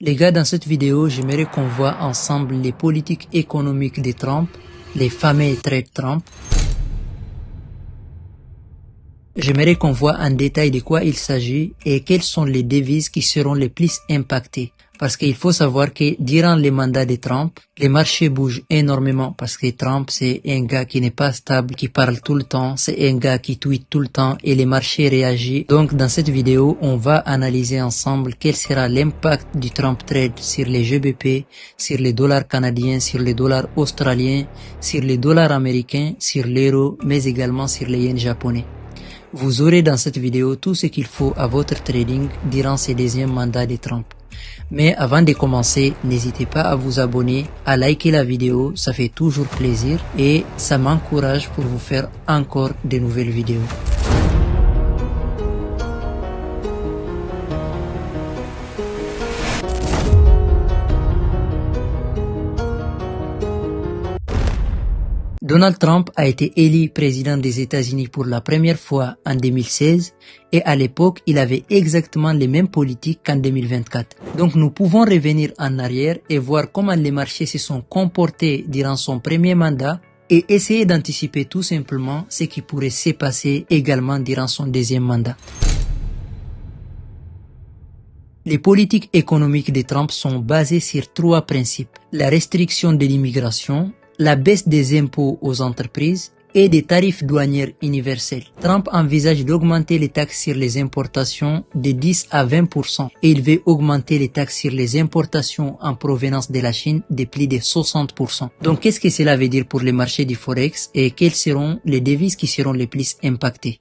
Les gars, dans cette vidéo, j'aimerais qu'on voit ensemble les politiques économiques de Trump, les fameux trade Trump. J'aimerais qu'on voit en détail de quoi il s'agit et quelles sont les devises qui seront les plus impactées. Parce qu'il faut savoir que durant les mandats de Trump, les marchés bougent énormément parce que Trump, c'est un gars qui n'est pas stable, qui parle tout le temps, c'est un gars qui tweet tout le temps et les marchés réagissent. Donc dans cette vidéo, on va analyser ensemble quel sera l'impact du Trump Trade sur les GBP, sur les dollars canadiens, sur les dollars australiens, sur les dollars américains, sur l'euro, mais également sur les yens japonais. Vous aurez dans cette vidéo tout ce qu'il faut à votre trading durant ces deuxièmes mandats de Trump. Mais avant de commencer, n'hésitez pas à vous abonner, à liker la vidéo, ça fait toujours plaisir et ça m'encourage pour vous faire encore de nouvelles vidéos. Donald Trump a été élu président des États-Unis pour la première fois en 2016 et à l'époque, il avait exactement les mêmes politiques qu'en 2024. Donc nous pouvons revenir en arrière et voir comment les marchés se sont comportés durant son premier mandat et essayer d'anticiper tout simplement ce qui pourrait se passer également durant son deuxième mandat. Les politiques économiques de Trump sont basées sur trois principes: la restriction de l'immigration, la baisse des impôts aux entreprises et des tarifs douaniers universels. Trump envisage d'augmenter les taxes sur les importations de 10 à 20% et il veut augmenter les taxes sur les importations en provenance de la Chine de plus de 60%. Donc qu'est-ce que cela veut dire pour les marchés du Forex et quelles seront les devises qui seront les plus impactées?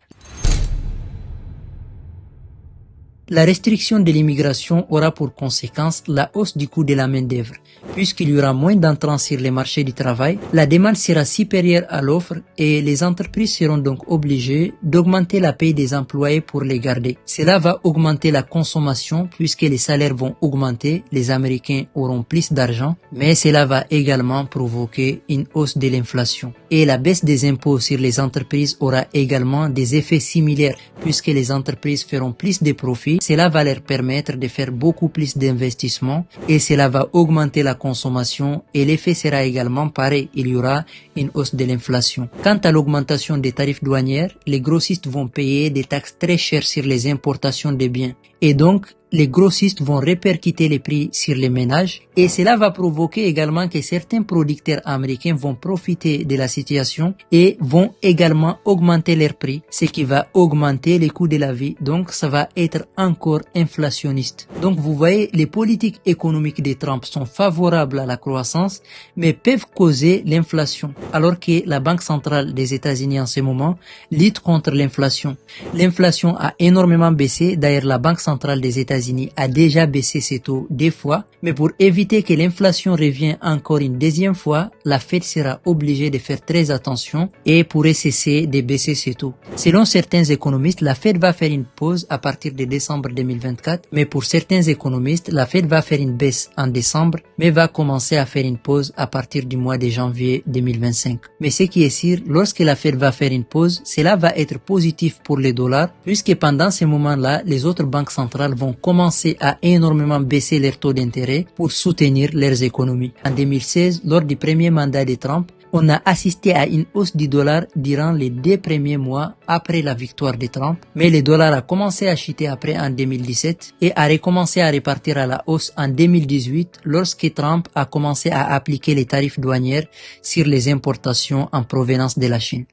La restriction de l'immigration aura pour conséquence la hausse du coût de la main-d'œuvre. Puisqu'il y aura moins d'entrants sur les marchés du travail, la demande sera supérieure à l'offre et les entreprises seront donc obligées d'augmenter la paye des employés pour les garder. Cela va augmenter la consommation puisque les salaires vont augmenter, les Américains auront plus d'argent, mais cela va également provoquer une hausse de l'inflation. Et la baisse des impôts sur les entreprises aura également des effets similaires puisque les entreprises feront plus de profits. Cela va leur permettre de faire beaucoup plus d'investissements et cela va augmenter la consommation et l'effet sera également pareil, il y aura une hausse de l'inflation. Quant à l'augmentation des tarifs douaniers, les grossistes vont payer des taxes très chères sur les importations de biens et donc les grossistes vont répercuter les prix sur les ménages et cela va provoquer également que certains producteurs américains vont profiter de la situation et vont également augmenter leurs prix, ce qui va augmenter les coûts de la vie, donc ça va être encore inflationniste. Donc vous voyez, les politiques économiques de Trump sont favorables à la croissance mais peuvent causer l'inflation, alors que la Banque centrale des États-Unis en ce moment lutte contre l'inflation. L'inflation a énormément baissé, d'ailleurs la Banque centrale des États-Unis a déjà baissé ses taux 2 fois, mais pour éviter que l'inflation revienne encore une deuxième fois, la Fed sera obligée de faire très attention et pourrait cesser de baisser ses taux. Selon certains économistes, la Fed va faire une pause à partir de décembre 2024, mais pour certains économistes, la Fed va faire une baisse en décembre, mais va commencer à faire une pause à partir du mois de janvier 2025. Mais ce qui est sûr, lorsque la Fed va faire une pause, cela va être positif pour les dollars, puisque pendant ce moment-là, les autres banques centrales vont commencer à énormément baisser leurs taux d'intérêt pour soutenir leurs économies. En 2016, lors du premier mandat de Trump, on a assisté à une hausse du dollar durant les 2 premiers mois après la victoire de Trump, mais le dollar a commencé à chuter après en 2017 et a recommencé à repartir à la hausse en 2018 lorsque Trump a commencé à appliquer les tarifs douaniers sur les importations en provenance de la Chine.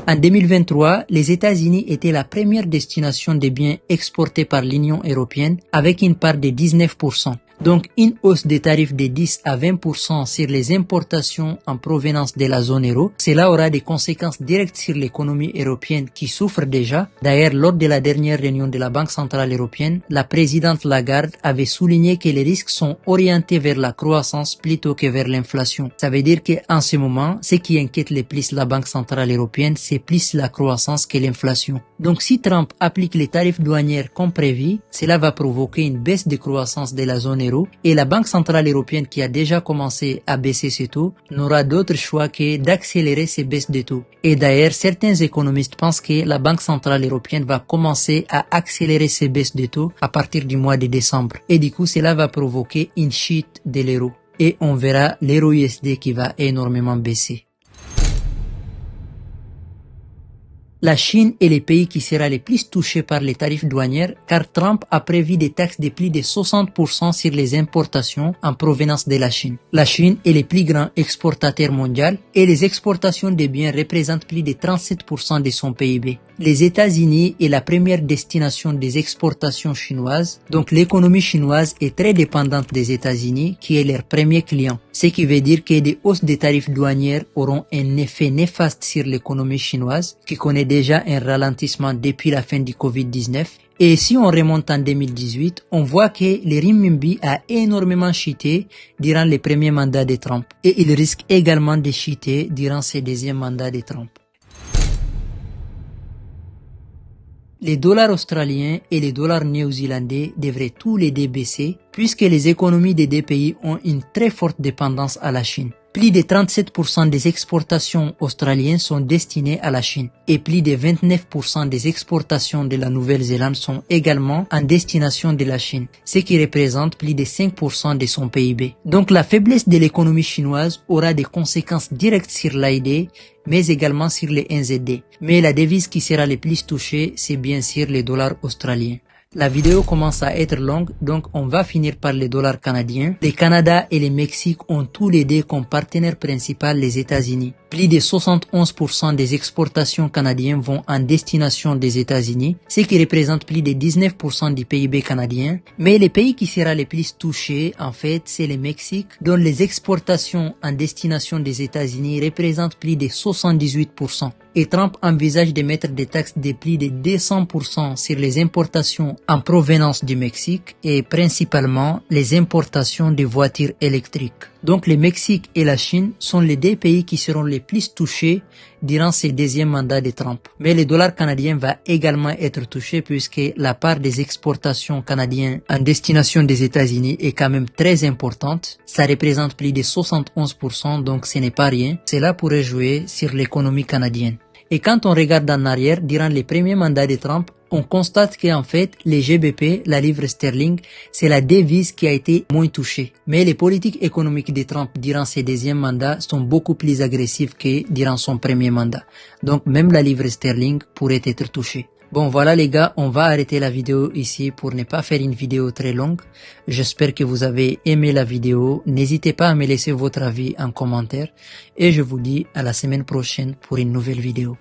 En 2023, les États-Unis étaient la première destination des biens exportés par l'Union européenne avec une part de 19%. Donc une hausse des tarifs de 10 à 20% sur les importations en provenance de la zone euro. Cela aura des conséquences directes sur l'économie européenne qui souffre déjà. D'ailleurs, lors de la dernière réunion de la Banque centrale européenne, la présidente Lagarde avait souligné que les risques sont orientés vers la croissance plutôt que vers l'inflation. Ça veut dire qu'en ce moment, ce qui inquiète le plus la Banque centrale européenne, c'est plus la croissance que l'inflation. Donc si Trump applique les tarifs douaniers comme prévu, cela va provoquer une baisse de croissance de la zone euro généraux et la Banque centrale européenne qui a déjà commencé à baisser ses taux n'aura d'autre choix que d'accélérer ces baisses de taux. Et d'ailleurs, certains économistes pensent que la Banque centrale européenne va commencer à accélérer ces baisses de taux à partir du mois de décembre. Et du coup, cela va provoquer une chute de l'euro. Et on verra l'euro USD qui va énormément baisser. La Chine est le pays qui sera le plus touché par les tarifs douaniers car Trump a prévu des taxes de plus de 60% sur les importations en provenance de la Chine. La Chine est le plus grand exportateur mondial et les exportations de biens représentent plus de 37% de son PIB. Les États-Unis est la première destination des exportations chinoises, donc l'économie chinoise est très dépendante des États-Unis qui est leur premier client. Ce qui veut dire que des hausses des tarifs douaniers auront un effet néfaste sur l'économie chinoise qui connaît déjà un ralentissement depuis la fin du Covid-19. Et si on remonte en 2018, on voit que le renminbi a énormément chuté durant les premiers mandats de Trump et il risque également de chuter durant ce deuxième mandat de Trump. Les dollars australiens et les dollars néo-zélandais devraient tous les deux baisser puisque les économies des deux pays ont une très forte dépendance à la Chine. Plus de 37% des exportations australiennes sont destinées à la Chine et plus de 29% des exportations de la Nouvelle-Zélande sont également en destination de la Chine, ce qui représente plus de 5% de son PIB. Donc la faiblesse de l'économie chinoise aura des conséquences directes sur l'AID, mais également sur les NZD. Mais la devise qui sera le plus touchée, c'est bien sûr les dollars australiens. La vidéo commence à être longue, donc on va finir par les dollars canadiens. Le Canada et le Mexique ont tous les deux comme partenaire principal les États-Unis. Plus de 71% des exportations canadiennes vont en destination des États-Unis, ce qui représente plus de 19% du PIB canadien. Mais le pays qui sera le plus touché, en fait, c'est le Mexique, dont les exportations en destination des États-Unis représentent plus de 78%. Et Trump envisage de mettre des taxes de plus de 200% sur les importations en provenance du Mexique et principalement les importations de voitures électriques. Donc le Mexique et la Chine sont les deux pays qui seront les plus touchés durant ce deuxième mandat de Trump. Mais le dollar canadien va également être touché puisque la part des exportations canadiennes en destination des États-Unis est quand même très importante. Ça représente plus de 71%, donc ce n'est pas rien. Cela pourrait jouer sur l'économie canadienne. Et quand on regarde en arrière, durant les premiers mandats de Trump, on constate qu'en fait, les GBP, la livre sterling, c'est la devise qui a été moins touchée. Mais les politiques économiques de Trump durant ses deuxièmes mandats sont beaucoup plus agressives que durant son premier mandat. Donc même la livre sterling pourrait être touchée. Bon voilà les gars, on va arrêter la vidéo ici pour ne pas faire une vidéo très longue. J'espère que vous avez aimé la vidéo. N'hésitez pas à me laisser votre avis en commentaire. Et je vous dis à la semaine prochaine pour une nouvelle vidéo.